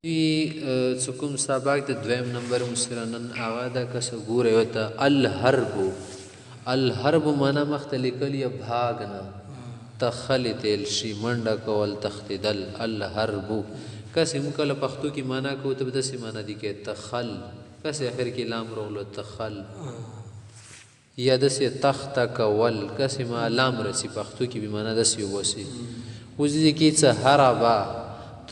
چې کوم سبق د دویم نمبر مسرنن هغه د کس ګوره وته الحرب معنا مخته لیکلی بھاگ نه تخل تل شي منډه کول تختیدل الحرب کس مکل پښتو کی معنا کو ته دسی معنا دی کې تخل کس اخر کې لام رولو تخل یا دسی تخت کول کس ما لام رسی پښتو کی به معنا دسی وسی وزدي کې څه حربا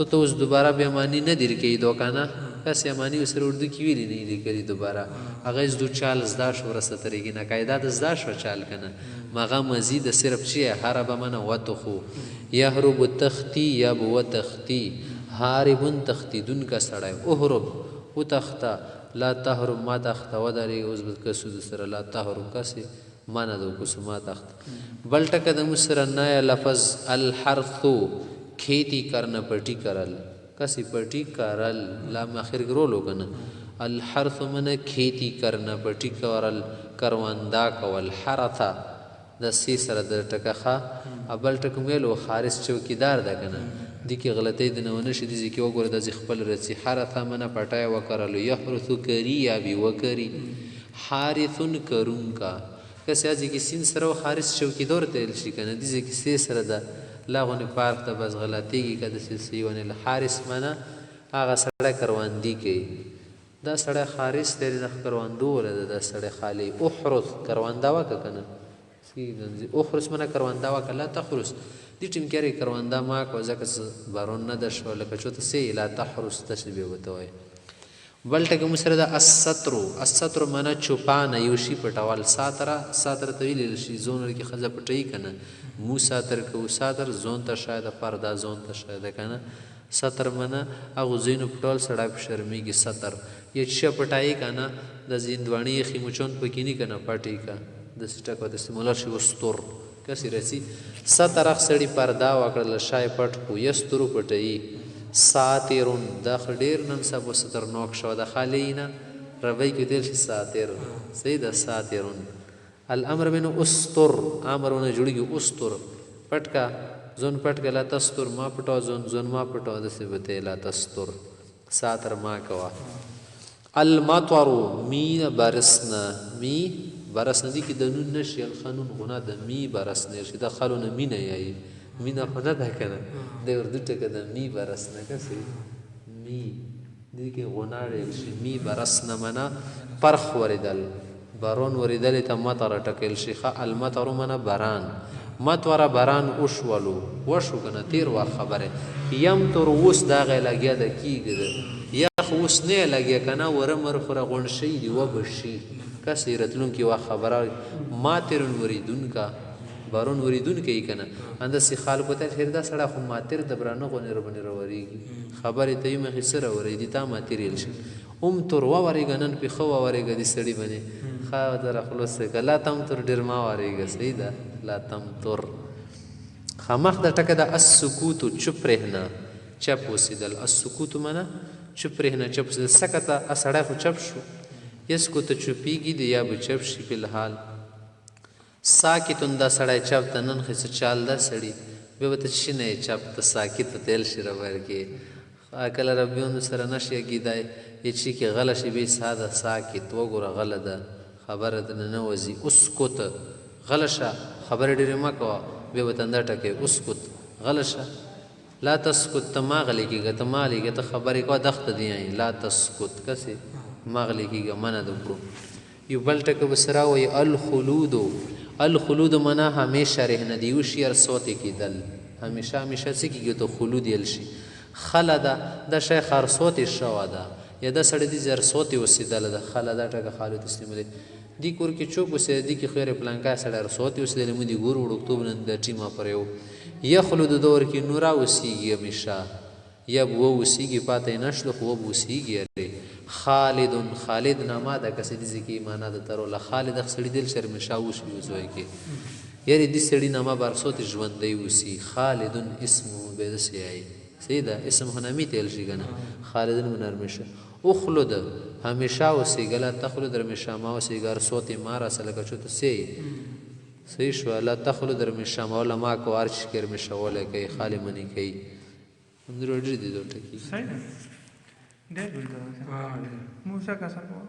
تو اوس دوباره به معنی نه در کې دوکانه کس معنی سره اردو کې ویلی نه لیکلي دوباره هغه از دو چال زدا شو رسته طریقې نه قاعده د زدا شو چال کنه مغه مزید صرف شی حرب من وتخو یهرب تختی یا بو تختی حاربن تختیدن کا سړی اهرب او تختا لا تهرب ما تخت ودري اوس بکسو سره لا تهرب کسي معنا دو کوس ما تخت بلټک د مسر نه لفظ الحرث खेती करना पटी करल कसी पटी करल लाम आखिर ग्रोलो कना الحرث من खेती करना पटी करल करवंदा कवल حرثا د سی سره د ټکخه ابل ټک میلو خارس چوکیدار ده کنه د کی غلطی د نه نشي د کی وګوره د خپل رسی حرثا من پټای وکرل یحرث کری یا بی وکری حارثن کرون کا کسه از کی سین سره خارس چوکیدار ته شي کنه د کی سی سره ده لاغونی پارک ته بس غلطیږي که داسې سیونه الحارس معنا هغه سړی کرواندي کوي دا سړی حارس دی د کروندو ولا دا سړی خالی احرس کروندا وکه کنه احرس معنا کروندا وکه لا تحرس دې ټیم کې کروندا ما کو ځکه بارون نه د شو لکه چوت سی لا تحرس تشبیه وته وای بل ټکه مسره د الستر معنا چوپانه یو شی پټول ساتره طویل شي زونر کې خزه پټی کنه مو ساتر کو ساتر زون ته شاید پردا زون ته شاید کنه ستر معنا هغه زین پټول سړی په شرمېږي ستر یې چې پټای کنه د زیندوانی خیمچون پکینی کنه پټی کا د سټک د سیمولر شي وستور کسي رسی ستر اخسړی پردا وکړل شای پټ کو یستر پټی ساترون د خډیر نن سبو ستر نوک شو د خالینا روي کې دل شي ساتر سید ساترون الامر من استر امرونه جوړیږي استر پټکا زون پټکا لا تستر ما پټو زون ما پټو د سبته لا تستر ساتر ما کوا المطر می برسنا دي کې د نون نشي القانون غنا د می برسنه شي د خلونه مینه یای مینه خدای ده کنه د اردو ټکه د می برسنه کسي می دي کې غنا شي می برسنه معنا پرخ وردل بارون وریدل ته مطر ټکل شيخه المطر من باران مطر باران وشو کنه تیر وا خبره یم تر وس دا غ لګیا د کیګ یا خوس نه لګیا کنه ورمر خره غون شي دی وبشي کثیرتلون کی وا خبره ماتر وریدون کا بارون وریدون کی کنه اند سی خال کو ته فردا سړه خو ماتر د برانه غونې ربنې وریږي خبره ته یې مخې سره وریدي تا ماتریل شي تر وریګنن په خو وریګ دي سړی باندې خا در خلاص کلا تم تر ډیر ما وریګ سیدا لا تم تر خمخ د ټکه د السکوت چپ رهنا چپ وسیدل السکوت معنا چپ رهنا چپ سکته اسړه خو چپ شو یسکو ته چپیږي دی یا به چپ شي په الحال ساکتون دا سړی چپ ته نن خس چال دا سړی به وته شنه چپ ته ساکت تل شره ورګي اکل ربيون سره نشي کیدای چې کې غل شي به ساده ساکت وګوره غل ده خبره نه وزي اسکت غلشه خبر ډیره ما کو به وتنده ټکه اسکت غلشه لا تسکت تماغلی کیږي تمالی ته خبرې کو دخت دی لا تسکت کسي ماغلی کیږي منه دکو یو بل ټکه بسرا وي الخلود منا همیشه رهنه دی او شیر صوت کیدل همیشه سکیږي ته خلود یل شي خلد د شیخ هر صوت شواده یا د سړی دی زر صوت وسیدل د خلد ټکه خالد استعمال دی کور کې چوک وسه دی کې خیر پلانکا سړی صوت وسیدل مو دی ګور وړکتوب نن د ټیمه پرېو یخلد دور کې نورا وسیږي همیشه یا بو وسیږي پاتې نشله خو وسیږي خالد نامه د کسې د ذکی معنا د تر له خالد خسړي دل شرمشا وشي وزوي کې یاري د سړي نامه بار صوت ژوندې وسی خالد اسمه به دسي ای سیدا اسم هنامي تل شي کنه خالد منرمشه اخلد همیشه وسی غلا تخلد رمشا ما وسی ګر صوت مارا سلګه چوت سی صحیح شو لا تخلد رمشا ما ولا ما کو ارش کر مشوله کوي خالی منی کوي اندر ډېر دي دوه ټکی ډېر ویل کوه ها موسی کا سره